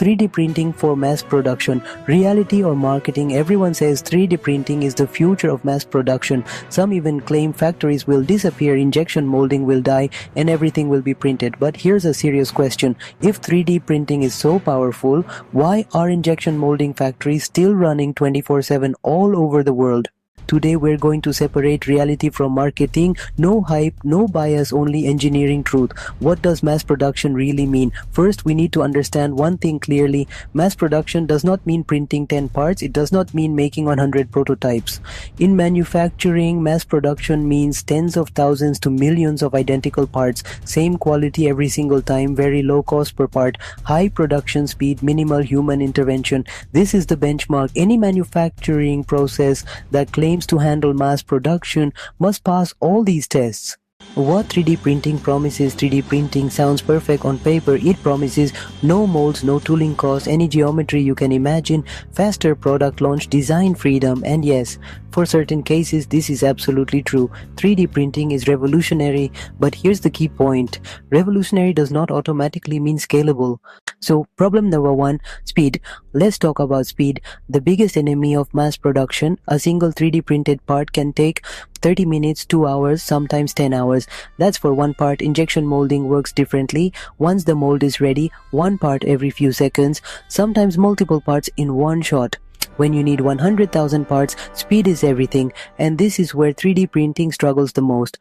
3D printing for mass production, reality or marketing? Everyone says 3D printing is the future of mass production. Some even claim factories will disappear, injection molding will die, and everything will be printed. But here's a serious question. If 3D printing is so powerful, why are injection molding factories still running 24/7 all over the world? Today we're going to separate reality from marketing. No hype, no bias, only engineering truth. What does mass production really mean? First, we need to understand one thing clearly. Mass production does not mean printing 10 parts. It does not mean making 100 prototypes. In manufacturing, mass production means tens of thousands to millions of identical parts. Same quality every single time, very low cost per part, high production speed, minimal human intervention. This is the benchmark. Any manufacturing process that claims to handle mass production must pass all these tests. What 3D printing promises? 3D printing sounds perfect on paper. It promises no molds, no tooling costs, any geometry you can imagine, faster product launch, design freedom, and yes, for certain cases this is absolutely true. 3D printing is revolutionary, but here's the key point. Revolutionary does not automatically mean scalable. So problem number one, speed. Let's talk about speed. The biggest enemy of mass production. A single 3D printed part can take 30 minutes, 2 hours, sometimes 10 hours. That's for one part. Injection molding works differently. Once the mold is ready, one part every few seconds, sometimes multiple parts in one shot. When you need 100,000 parts, speed is everything, and this is where 3D printing struggles the most.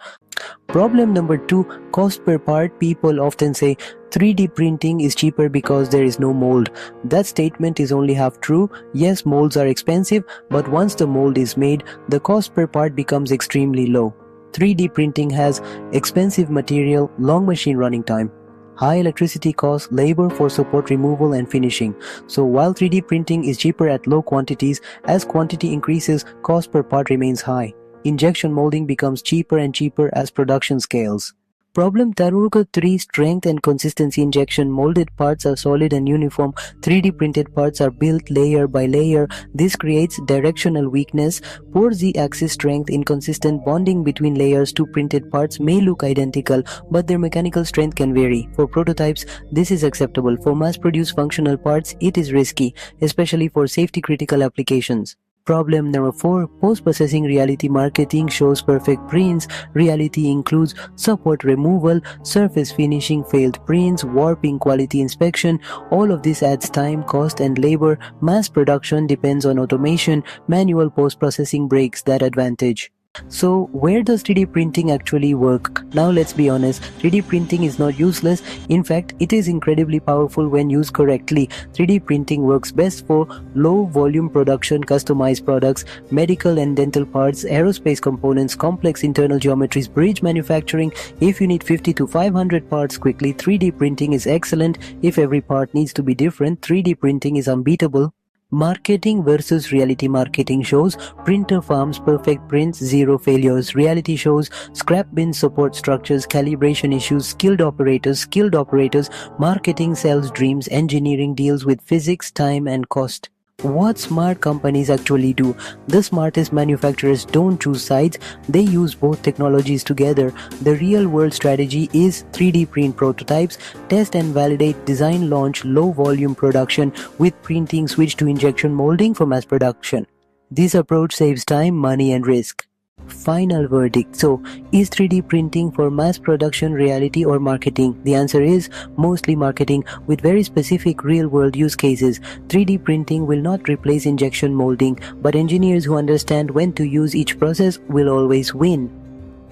Problem number two, cost per part. People often say 3D printing is cheaper because there is no mold. That statement is only half true. Yes, molds are expensive, but once the mold is made, the cost per part becomes extremely low. 3D printing has expensive material, long machine running time, high electricity costs, labor for support, removal, and finishing. So while 3D printing is cheaper at low quantities, as quantity increases, cost per part remains high. Injection molding becomes cheaper and cheaper as production scales. Problem number 3, strength and consistency. Injection molded parts are solid and uniform. 3D printed parts are built layer by layer. This creates directional weakness, poor Z-axis strength, inconsistent bonding between layers. Two printed parts may look identical, but their mechanical strength can vary. For prototypes, this is acceptable. For mass-produced functional parts, it is risky, especially for safety-critical applications. Problem number 4, post-processing. Reality marketing shows perfect prints. Reality includes support removal, surface finishing, failed prints, warping, quality inspection. All of this adds time, cost, and labor. Mass production depends on automation. Manual post-processing breaks that advantage. So where does 3D printing actually work? Now let's be honest, 3D printing is not useless. In fact, it is incredibly powerful when used correctly. 3D printing works best for low volume production, customized products, medical and dental parts, aerospace components, complex internal geometries, bridge manufacturing. If you need 50 to 500 parts quickly, 3D printing is excellent. If every part needs to be different, 3D printing is unbeatable. Marketing versus reality. Marketing shows printer farms, perfect prints, zero failures. Reality shows scrap bin support structures, calibration issues, skilled operators. Marketing sells dreams, engineering deals with physics, time, and cost. What smart companies actually do? The smartest manufacturers don't choose sides, they use both technologies together. The real world strategy is 3D print prototypes, test and validate, design, launch, low volume production, with printing switch to injection molding for mass production. This approach saves time, money, and risk. Final verdict. So, is 3D printing for mass production, reality, or marketing? The answer is mostly marketing, with very specific real-world use cases. 3D printing will not replace injection molding, but engineers who understand when to use each process will always win.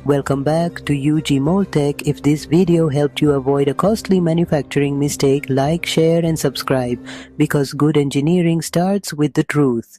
Welcome back to UG Mold Tech. If this video helped you avoid a costly manufacturing mistake, like, share, and subscribe, because good engineering starts with the truth.